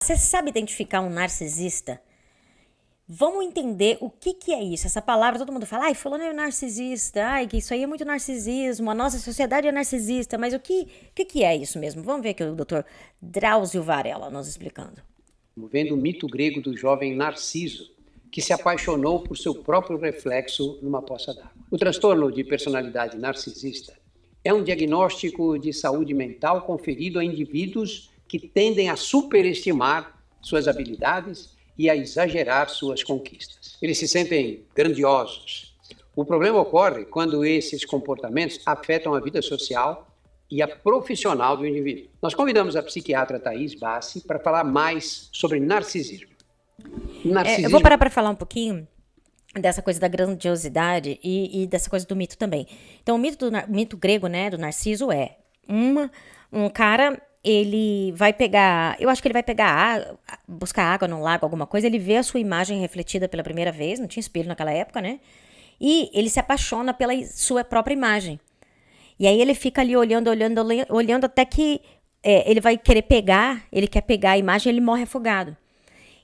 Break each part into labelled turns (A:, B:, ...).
A: Você sabe identificar um narcisista? Vamos entender o que é isso. Essa palavra, todo mundo fala, ai, fulano é narcisista, ai, que isso aí é muito narcisismo, a nossa sociedade é narcisista, mas o que é isso mesmo? Vamos ver aqui o doutor Drauzio Varela nos explicando.
B: Vendo o mito grego do jovem Narciso, que se apaixonou por seu próprio reflexo numa poça d'água. O transtorno de personalidade narcisista é um diagnóstico de saúde mental conferido a indivíduos que tendem a superestimar suas habilidades e a exagerar suas conquistas. Eles se sentem grandiosos. O problema ocorre quando esses comportamentos afetam a vida social e a profissional do indivíduo. Nós convidamos a psiquiatra Thaís Bassi para falar mais sobre narcisismo.
A: Eu vou parar para falar um pouquinho dessa coisa da grandiosidade e dessa coisa do mito também. Então, o mito grego, né, do Narciso é um cara, ele vai pegar, eu acho que ele vai pegar água, buscar água no lago, alguma coisa, ele vê a sua imagem refletida pela primeira vez, não tinha espelho naquela época, né? E ele se apaixona pela sua própria imagem. E aí ele fica ali olhando até que ele vai querer pegar, ele quer pegar a imagem e ele morre afogado.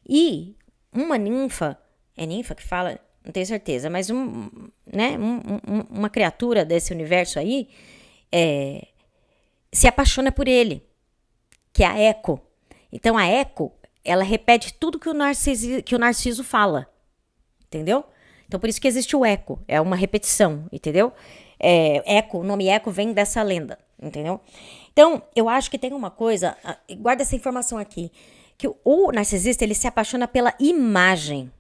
A: E uma ninfa, é ninfa que fala? Não tenho certeza, mas uma criatura desse universo aí se apaixona por ele, que é a Eco. Então a Eco, ela repete tudo que o Narciso fala, entendeu? Então por isso que existe o eco, é uma repetição, entendeu? Eco, o nome Eco vem dessa lenda, entendeu? Então eu acho que tem uma coisa, guarda essa informação aqui, que o narcisista, ele se apaixona pela imagem.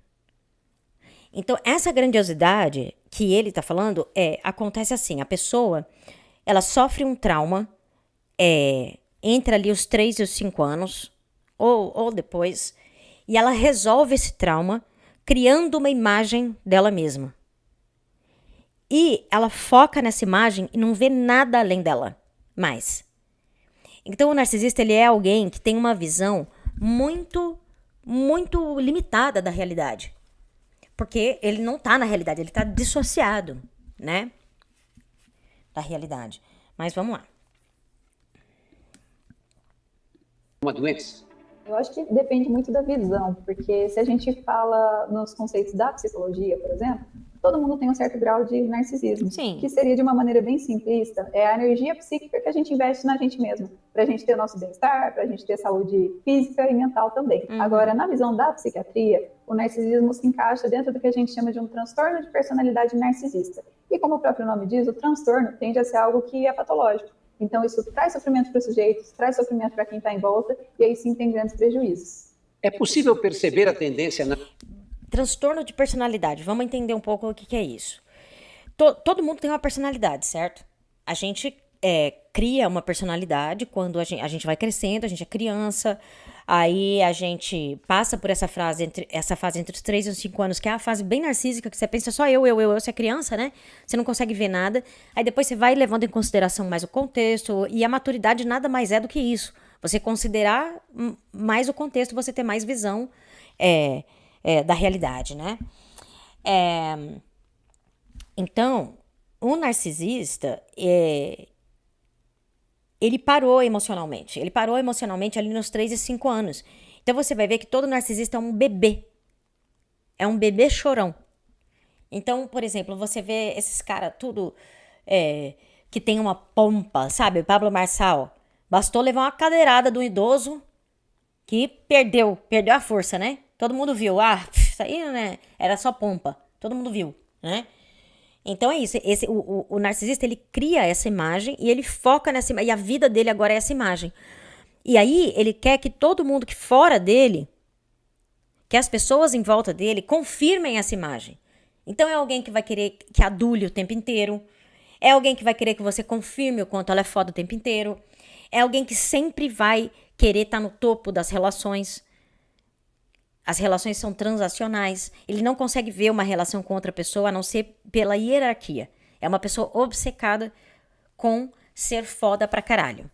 A: Então, essa grandiosidade que ele está falando, acontece assim, a pessoa, ela sofre um trauma entre ali os 3 e os 5 anos, ou depois, e ela resolve esse trauma criando uma imagem dela mesma. E ela foca nessa imagem e não vê nada além dela mais. Então, o narcisista, ele é alguém que tem uma visão muito, muito limitada da realidade. Porque ele não tá na realidade, ele tá dissociado, né? Da realidade. Mas vamos lá.
B: Uma doença?
C: Eu acho que depende muito da visão, porque se a gente fala nos conceitos da psicologia, por exemplo, todo mundo tem um certo grau de narcisismo.
A: Sim.
C: Que seria, de uma maneira bem simplista, é a energia psíquica que a gente investe na gente mesmo, para a gente ter o nosso bem-estar, para a gente ter saúde física e mental também. Agora, na visão da psiquiatria, o narcisismo se encaixa dentro do que a gente chama de um transtorno de personalidade narcisista. E como o próprio nome diz, o transtorno tende a ser algo que é patológico. Então, isso traz sofrimento para os sujeitos, traz sofrimento para quem está em volta, e aí sim tem grandes prejuízos.
B: É possível perceber a tendência na...
A: Transtorno de personalidade. Vamos entender um pouco o que é isso. Todo mundo tem uma personalidade, certo? A gente cria uma personalidade quando a gente vai crescendo, a gente é criança, aí a gente passa por essa fase entre os 3 e os 5 anos, que é a fase bem narcísica, que você pensa só eu, você é criança, né? Você não consegue ver nada. Aí depois você vai levando em consideração mais o contexto, e a maturidade nada mais é do que isso. Você considerar mais o contexto, você ter mais visão da realidade, né? Então, o narcisista, ele parou emocionalmente. Ele parou emocionalmente ali nos 3 e 5 anos. Então, você vai ver que todo narcisista é um bebê. É um bebê chorão. Então, por exemplo, você vê esses caras tudo que tem uma pompa, sabe? Pablo Marçal. Bastou levar uma cadeirada de um idoso que perdeu a força, né? Todo mundo viu. Isso aí, né? Era só pompa. Todo mundo viu, né? Então é isso. O narcisista, ele cria essa imagem e ele foca nessa imagem. E a vida dele agora é essa imagem. E aí ele quer que todo mundo que fora dele, que as pessoas em volta dele, confirmem essa imagem. Então é alguém que vai querer que adule o tempo inteiro. É alguém que vai querer que você confirme o quanto ela é foda o tempo inteiro. É alguém que sempre vai querer estar no topo das relações. As relações são transacionais. Ele não consegue ver uma relação com outra pessoa a não ser pela hierarquia. É uma pessoa obcecada com ser foda pra caralho.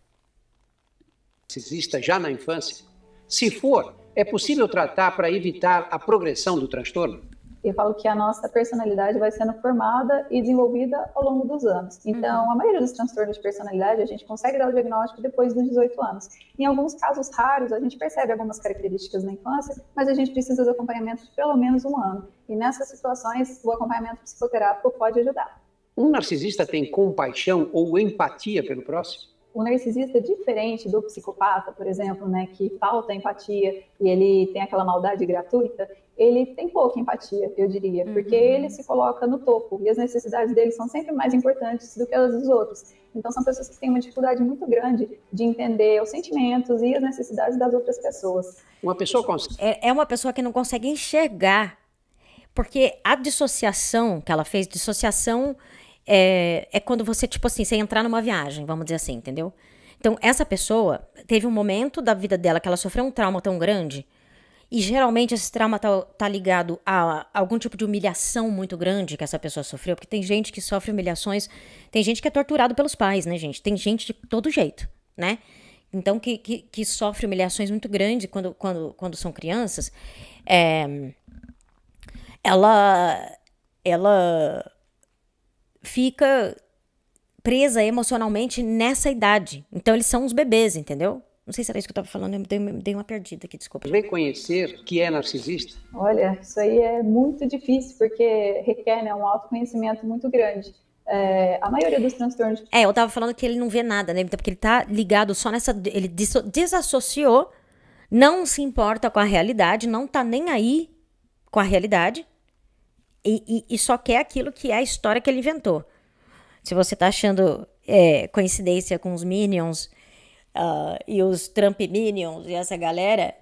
B: Narcisista já na infância? Se for, é possível tratar para evitar a progressão do transtorno?
C: Eu falo que a nossa personalidade vai sendo formada e desenvolvida ao longo dos anos. Então, a maioria dos transtornos de personalidade, a gente consegue dar o diagnóstico depois dos 18 anos. Em alguns casos raros, a gente percebe algumas características na infância, mas a gente precisa do acompanhamento de pelo menos 1 ano. E nessas situações, o acompanhamento psicoterápico pode ajudar.
B: Um narcisista tem compaixão ou empatia pelo próximo?
C: O narcisista é diferente do psicopata, por exemplo, né, que falta empatia e ele tem aquela maldade gratuita. Ele tem pouca empatia, eu diria, porque ele se coloca no topo e as necessidades dele são sempre mais importantes do que as dos outros. Então, são pessoas que têm uma dificuldade muito grande de entender os sentimentos e as necessidades das outras pessoas.
B: Uma pessoa consegue...
A: É uma pessoa que não consegue enxergar, porque a dissociação que ela fez, dissociação é quando você, tipo assim, você entrar numa viagem, vamos dizer assim, entendeu? Então, essa pessoa teve um momento da vida dela que ela sofreu um trauma tão grande. E geralmente esse trauma tá ligado a algum tipo de humilhação muito grande que essa pessoa sofreu. Porque tem gente que sofre humilhações, tem gente que é torturado pelos pais, né, gente? Tem gente de todo jeito, né? Então, que sofre humilhações muito grandes quando são crianças. Ela fica presa emocionalmente nessa idade. Então, eles são uns bebês, entendeu? Não sei se era isso que eu estava falando, eu dei uma perdida aqui, desculpa.
B: reconhecer que é narcisista?
C: Olha, isso aí é muito difícil, porque requer, né, um autoconhecimento muito grande. A maioria dos transtornos...
A: Eu tava falando que ele não vê nada, né? Porque ele tá ligado só nessa... Ele desassociou, não se importa com a realidade, não tá nem aí com a realidade e só quer aquilo que é a história que ele inventou. Se você tá achando coincidência com os Minions... e os Trump Minions e essa galera,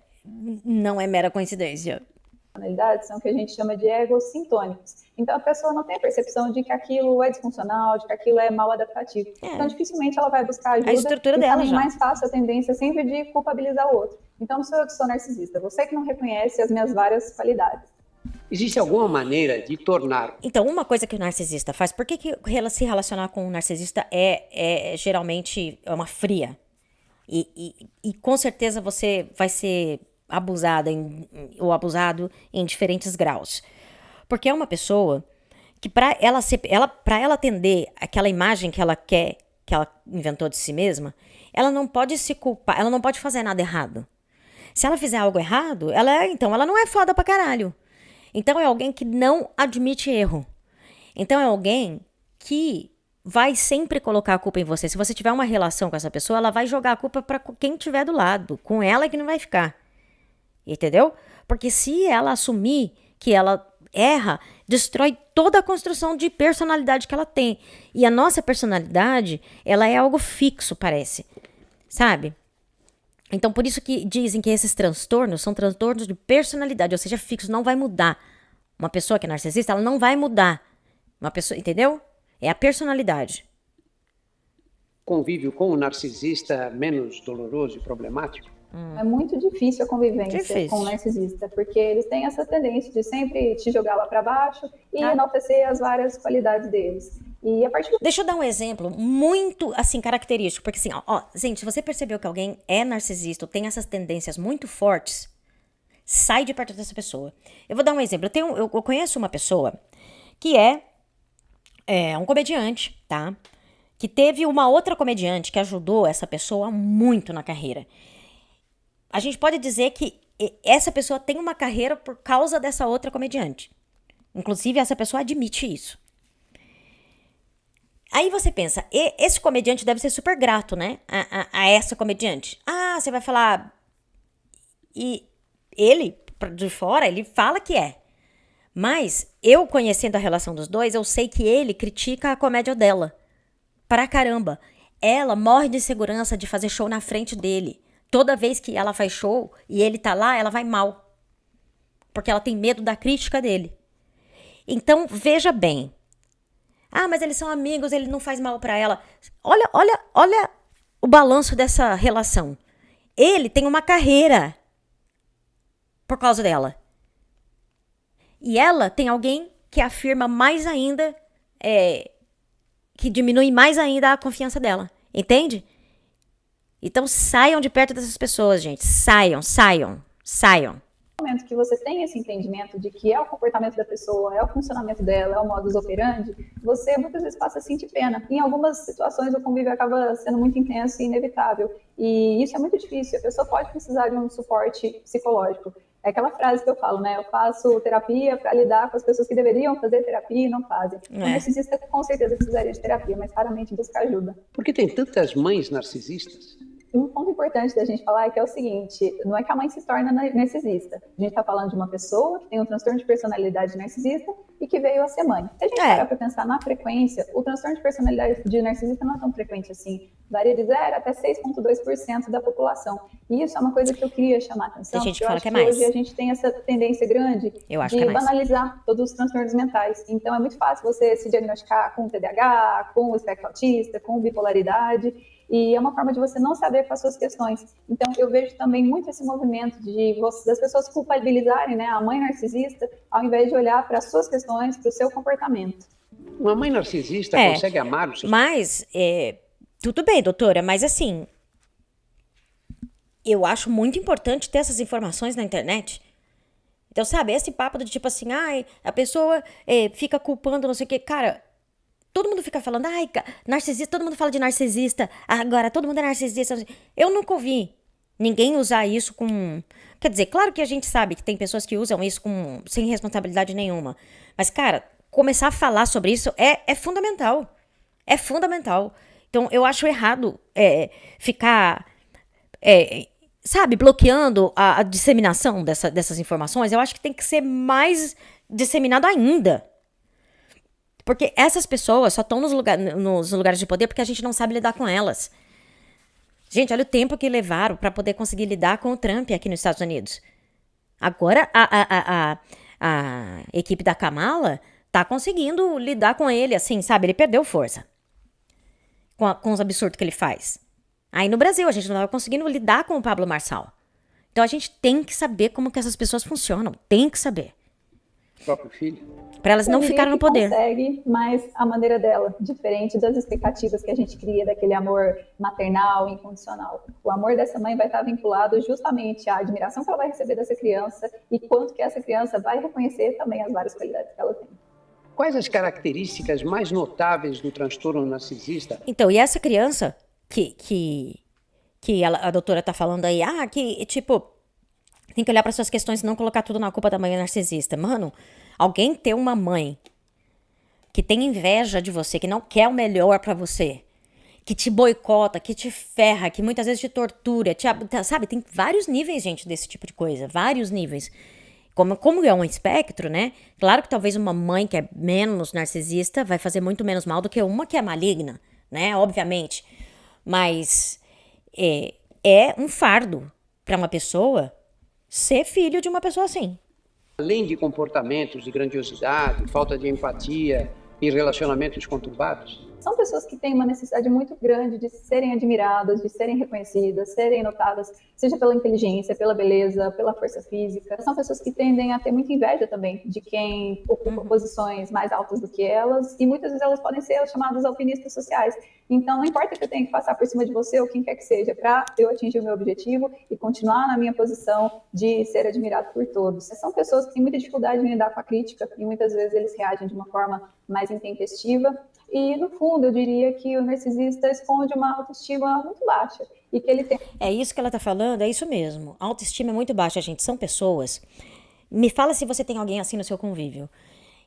A: não é mera coincidência.
C: Personalidades são o que a gente chama de egos sintônicos. Então a pessoa não tem a percepção de que aquilo é disfuncional, de que aquilo é mal adaptativo. Então dificilmente ela vai buscar ajuda.
A: A estrutura dela
C: também
A: já.
C: Mais fácil a tendência sempre de culpabilizar o outro. Então não sou eu que sou narcisista, você que não reconhece as minhas várias qualidades.
B: Existe alguma maneira de tornar...
A: Então, uma coisa que o narcisista faz, por que se relacionar com um narcisista geralmente é uma fria? E com certeza você vai ser abusada ou abusado em diferentes graus. Porque é uma pessoa que para ela atender aquela imagem que ela quer, que ela inventou de si mesma, ela não pode se culpar, ela não pode fazer nada errado. Se ela fizer algo errado, então ela não é foda pra caralho. Então é alguém que não admite erro. Então é alguém que vai sempre colocar a culpa em você. Se você tiver uma relação com essa pessoa, ela vai jogar a culpa pra quem tiver do lado. Com ela é que não vai ficar. Entendeu? Porque se ela assumir que ela erra, destrói toda a construção de personalidade que ela tem. E a nossa personalidade, ela é algo fixo, parece. Sabe? Então, por isso que dizem que esses transtornos são transtornos de personalidade, ou seja, fixos, não vai mudar. Uma pessoa que é narcisista, ela não vai mudar. Uma pessoa, entendeu? É a personalidade.
B: Convívio com o narcisista menos doloroso e problemático?
C: É muito difícil a convivência com o narcisista, porque eles têm essa tendência de sempre te jogar lá para baixo e enaltecer as várias qualidades deles. E a partir...
A: Deixa eu dar um exemplo muito, assim, característico. Porque, assim, gente, se você percebeu que alguém é narcisista ou tem essas tendências muito fortes, sai de perto dessa pessoa. Eu vou dar um exemplo. Eu conheço uma pessoa que é um comediante, tá? Que teve uma outra comediante que ajudou essa pessoa muito na carreira. A gente pode dizer que essa pessoa tem uma carreira por causa dessa outra comediante. Inclusive, essa pessoa admite isso. Aí você pensa, esse comediante deve ser super grato, né? A essa comediante. Você vai falar... E ele, de fora, ele fala que é. Mas, eu conhecendo a relação dos dois, eu sei que ele critica a comédia dela. Pra caramba. Ela morre de segurança de fazer show na frente dele. Toda vez que ela faz show e ele tá lá, ela vai mal. Porque ela tem medo da crítica dele. Então, veja bem. Mas eles são amigos, ele não faz mal pra ela. Olha o balanço dessa relação. Ele tem uma carreira por causa dela. E ela tem alguém que afirma mais ainda, que diminui mais ainda a confiança dela. Entende? Então saiam de perto dessas pessoas, gente. Saiam.
C: momento que você tem esse entendimento de que é o comportamento da pessoa, é o funcionamento dela, é o modus operandi, você muitas vezes passa a sentir pena. Em algumas situações o convívio acaba sendo muito intenso e inevitável. E isso é muito difícil, a pessoa pode precisar de um suporte psicológico. É aquela frase que eu falo, né? Eu faço terapia para lidar com as pessoas que deveriam fazer terapia e não fazem. O narcisista com certeza precisaria de terapia, mas raramente busca ajuda.
B: Por que tem tantas mães narcisistas?
C: Um ponto importante da gente falar é que é o seguinte, não é que a mãe se torna narcisista. A gente está falando de uma pessoa que tem um transtorno de personalidade narcisista e que veio a ser mãe. Se a gente parar para pensar na frequência, o transtorno de personalidade de narcisista não é tão frequente assim. Varia de 0 até 6,2% da população. E isso é uma coisa que eu queria chamar a atenção.
A: Tem gente que
C: fala
A: que é mais.
C: Hoje a gente tem essa tendência grande de banalizar todos os transtornos mentais. Então é muito fácil você se diagnosticar com TDAH, com o espectro autista, com bipolaridade. E é uma forma de você não saber com as suas questões. Então, eu vejo também muito esse movimento das pessoas culpabilizarem, né, a mãe narcisista, ao invés de olhar para as suas questões, para o seu comportamento.
B: Uma mãe narcisista consegue amar o seu...
A: Mas, tudo bem, doutora, mas assim, eu acho muito importante ter essas informações na internet. Então, sabe, esse papo de tipo assim, a pessoa fica culpando não sei o quê. Cara, todo mundo fica falando, narcisista, todo mundo fala de narcisista, agora todo mundo é narcisista. Eu nunca ouvi ninguém usar isso com... Quer dizer, claro que a gente sabe que tem pessoas que usam isso sem responsabilidade nenhuma. Mas, cara, começar a falar sobre isso é fundamental. É fundamental. Então, eu acho errado ficar, sabe, bloqueando a disseminação dessas informações. Eu acho que tem que ser mais disseminado ainda. Porque essas pessoas só estão nos lugares de poder porque a gente não sabe lidar com elas. Gente, olha o tempo que levaram para poder conseguir lidar com o Trump aqui nos Estados Unidos. Agora, a equipe da Kamala tá conseguindo lidar com ele, assim, sabe? Ele perdeu força com os absurdos que ele faz. Aí no Brasil, a gente não estava conseguindo lidar com o Pablo Marçal. Então a gente tem que saber como que essas pessoas funcionam. Tem que saber.
B: O próprio filho.
A: Para elas não ficarem no poder.
C: Consegue, mas a maneira dela, diferente das expectativas que a gente cria daquele amor maternal, incondicional. O amor dessa mãe vai estar vinculado justamente à admiração que ela vai receber dessa criança e quanto que essa criança vai reconhecer também as várias qualidades que ela tem.
B: Quais as características mais notáveis do transtorno narcisista?
A: Então, e essa criança que a doutora tá falando aí, que tipo, tem que olhar para suas questões e não colocar tudo na culpa da mãe narcisista. Mano, alguém ter uma mãe que tem inveja de você, que não quer o melhor pra você, que te boicota, que te ferra, que muitas vezes te tortura, sabe? Tem vários níveis, gente, desse tipo de coisa. Vários níveis. Como é um espectro, né? Claro que talvez uma mãe que é menos narcisista vai fazer muito menos mal do que uma que é maligna, né? Obviamente. Mas é um fardo pra uma pessoa ser filho de uma pessoa assim.
B: Além de comportamentos de grandiosidade, falta de empatia e relacionamentos conturbados?
C: São pessoas que têm uma necessidade muito grande de serem admiradas, de serem reconhecidas, serem notadas, seja pela inteligência, pela beleza, pela força física. São pessoas que tendem a ter muita inveja também de quem ocupa posições mais altas do que elas, e muitas vezes elas podem ser as chamadas alpinistas sociais. Então, não importa que eu tenha que passar por cima de você ou quem quer que seja, para eu atingir o meu objetivo e continuar na minha posição de ser admirado por todos. São pessoas que têm muita dificuldade em lidar com a crítica, e muitas vezes eles reagem de uma forma mais intempestiva. E, no fundo, eu diria que o narcisista esconde uma autoestima muito baixa. E que ele tem...
A: É isso que ela tá falando, é isso mesmo. A autoestima é muito baixa, gente. São pessoas... Me fala se você tem alguém assim no seu convívio.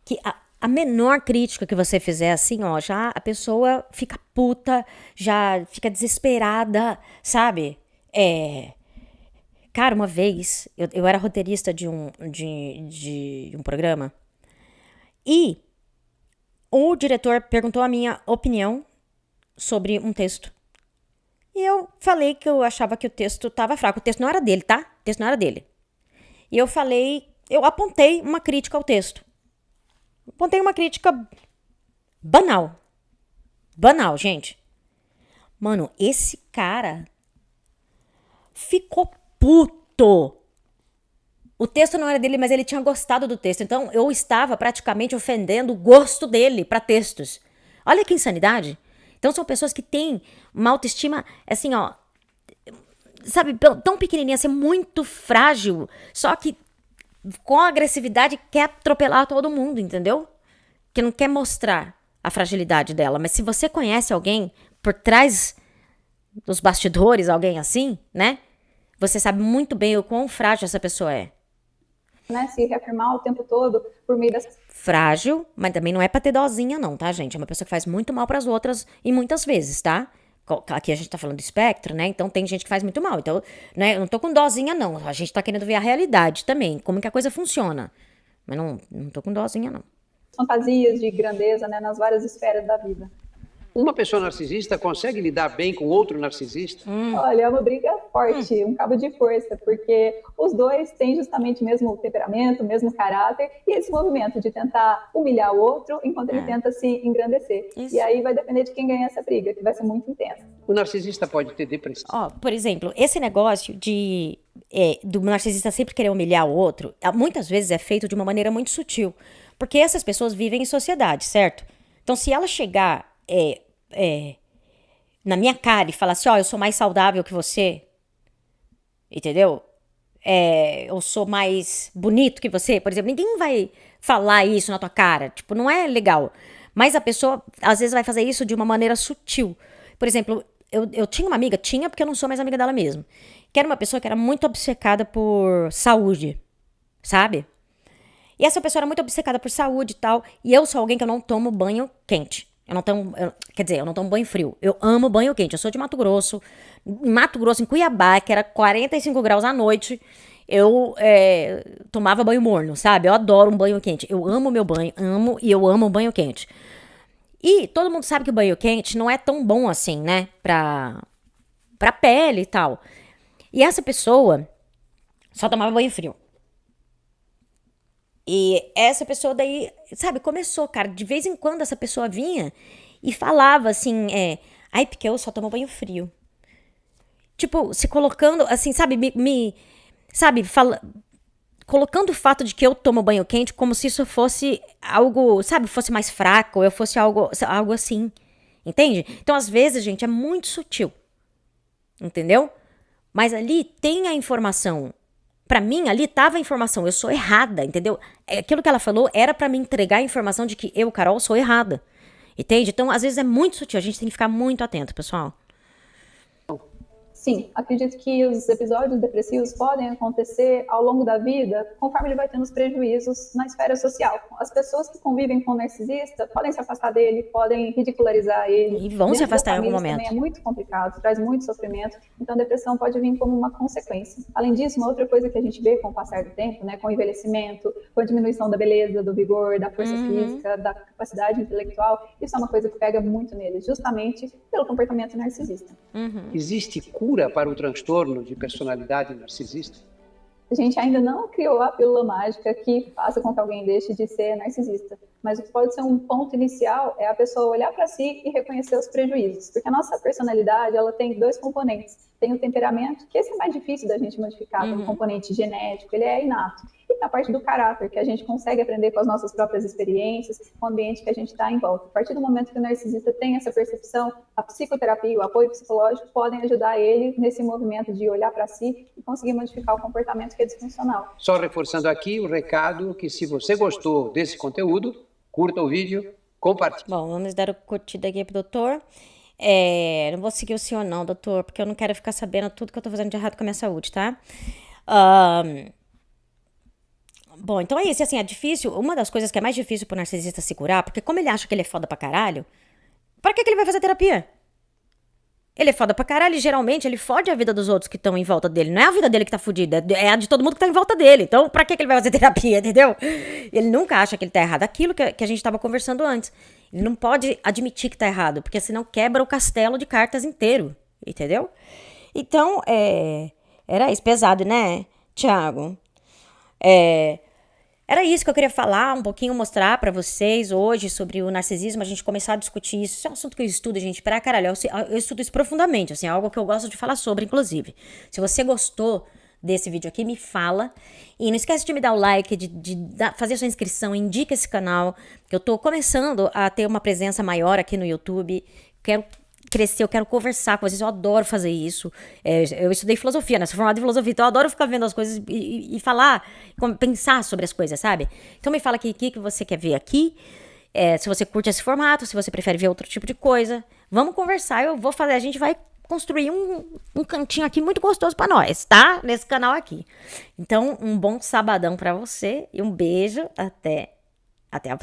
A: Que a menor crítica que você fizer assim, já a pessoa fica puta, já fica desesperada, sabe? Cara, uma vez, eu era roteirista de um programa. E... o diretor perguntou a minha opinião sobre um texto. E eu falei que eu achava que o texto estava fraco. O texto não era dele, tá? O texto não era dele. E eu apontei uma crítica ao texto. Apontei uma crítica banal. Banal, gente. Mano, esse cara ficou puto. O texto não era dele, mas ele tinha gostado do texto. Então, eu estava praticamente ofendendo o gosto dele para textos. Olha que insanidade. Então, são pessoas que têm uma autoestima, assim, sabe, tão pequenininha, assim, muito frágil. Só que com agressividade quer atropelar todo mundo, entendeu? Que não quer mostrar a fragilidade dela. Mas se você conhece alguém por trás dos bastidores, alguém assim, né? Você sabe muito bem o quão frágil essa pessoa é.
C: Né, se reafirmar o tempo todo por meio das...
A: Frágil, mas também não é pra ter dozinha não, tá, gente? É uma pessoa que faz muito mal pras outras e muitas vezes, tá? Aqui a gente tá falando do espectro, né? Então tem gente que faz muito mal. Então, né, eu não tô com dozinha não. A gente tá querendo ver a realidade também, como que a coisa funciona. Mas não tô com dozinha não.
C: fantasias de grandeza, né, nas várias esferas da vida.
B: Uma pessoa narcisista consegue lidar bem com outro narcisista?
C: Olha, é uma briga forte, um cabo de força, porque os dois têm justamente o mesmo temperamento, o mesmo caráter, e esse movimento de tentar humilhar o outro enquanto ele tenta se engrandecer.
A: Isso.
C: E aí vai depender de quem ganha essa briga, que vai ser muito intensa.
B: O narcisista pode ter depressão.
A: Ó, por exemplo, esse negócio do narcisista sempre querer humilhar o outro, muitas vezes é feito de uma maneira muito sutil. Porque essas pessoas vivem em sociedade, certo? Então, se ela chegar na minha cara e falar assim, ó, eu sou mais saudável que você, entendeu? Eu sou mais bonito que você, por exemplo, ninguém vai falar isso na tua cara, tipo, não é legal. Mas a pessoa, às vezes, vai fazer isso de uma maneira sutil. Por exemplo, eu tinha uma amiga, porque eu não sou mais amiga dela mesmo, que era uma pessoa que era muito obcecada por saúde, sabe? E essa pessoa era muito obcecada por saúde e tal, e eu sou alguém que eu não tomo banho quente. Eu não tomo banho frio. Eu amo banho quente. Eu sou de Mato Grosso. Em Mato Grosso, em Cuiabá, que era 45 graus à noite, eu tomava banho morno, sabe? Eu adoro um banho quente. Eu amo meu banho, e eu amo um banho quente. E todo mundo sabe que o banho quente não é tão bom assim, né? Pra pele e tal. E essa pessoa só tomava banho frio. E essa pessoa daí, sabe, começou, cara, de vez em quando essa pessoa vinha e falava assim, ai, porque eu só tomo banho frio. Tipo, se colocando, assim, sabe, colocando o fato de que eu tomo banho quente como se isso fosse algo, sabe, fosse mais fraco, ou eu fosse algo assim, entende? Então, às vezes, gente, é muito sutil, entendeu? Mas ali tem a informação. Pra mim, ali tava a informação, eu sou errada, entendeu? Aquilo que ela falou era pra me entregar a informação de que eu, Carol, sou errada. Entende? Então, às vezes é muito sutil, a gente tem que ficar muito atento, pessoal.
C: Sim, acredito que os episódios depressivos podem acontecer ao longo da vida, conforme ele vai tendo os prejuízos na esfera social. As pessoas que convivem com o narcisista podem se afastar dele, podem ridicularizar ele.
A: E vão se afastar em algum momento.
C: Também é muito complicado, traz muito sofrimento, então a depressão pode vir como uma consequência. Além disso, uma outra coisa que a gente vê com o passar do tempo, né, com o envelhecimento, com a diminuição da beleza, do vigor, da força física, da capacidade intelectual, isso é uma coisa que pega muito neles, justamente pelo comportamento narcisista.
B: Existe cura para o transtorno de personalidade narcisista?
C: A gente ainda não criou a pílula mágica que faça com que alguém deixe de ser narcisista, mas o que pode ser um ponto inicial é a pessoa olhar para si e reconhecer os prejuízos, porque a nossa personalidade, ela tem dois componentes. Tem o temperamento, que esse é mais difícil da gente modificar, pelo componente genético, ele é inato. E a parte do caráter, que a gente consegue aprender com as nossas próprias experiências, com o ambiente que a gente está em volta. A partir do momento que o narcisista tem essa percepção, a psicoterapia e o apoio psicológico podem ajudar ele nesse movimento de olhar para si e conseguir modificar o comportamento que é disfuncional.
B: Só reforçando aqui o recado que se você gostou desse conteúdo, curta o vídeo, compartilhe.
A: Bom, vamos dar o curtida aqui pro doutor. Não vou seguir o senhor não, doutor, porque eu não quero ficar sabendo tudo que eu tô fazendo de errado com a minha saúde, tá? Bom, então é isso, assim, é difícil, uma das coisas que é mais difícil pro narcisista se curar, porque como ele acha que ele é foda pra caralho, pra que ele vai fazer terapia? Ele é foda pra caralho e geralmente ele fode a vida dos outros que estão em volta dele. Não é a vida dele que tá fodida, é a de todo mundo que tá em volta dele. Então, pra que ele vai fazer terapia, entendeu? Ele nunca acha que ele tá errado. Aquilo que a gente tava conversando antes. Ele não pode admitir que tá errado, porque senão quebra o castelo de cartas inteiro, entendeu? Então, era isso, pesado, né, Thiago? Era isso que eu queria falar, um pouquinho, mostrar pra vocês hoje sobre o narcisismo, a gente começar a discutir isso. Isso é um assunto que eu estudo, gente, pra caralho. Eu estudo isso profundamente, assim, é algo que eu gosto de falar sobre, inclusive. Se você gostou desse vídeo aqui, me fala. E não esquece de me dar o like, fazer sua inscrição, indica esse canal, que eu tô começando a ter uma presença maior aqui no YouTube. Quero crescer, eu quero conversar com vocês, eu adoro fazer isso. Eu estudei filosofia, né? Sou formada em filosofia, então eu adoro ficar vendo as coisas e falar, pensar sobre as coisas, sabe? Então me fala aqui o que você quer ver aqui, se você curte esse formato, se você prefere ver outro tipo de coisa. Vamos conversar, a gente vai construir um cantinho aqui muito gostoso pra nós, tá? Nesse canal aqui. Então, um bom sabadão pra você e um beijo, até a próxima.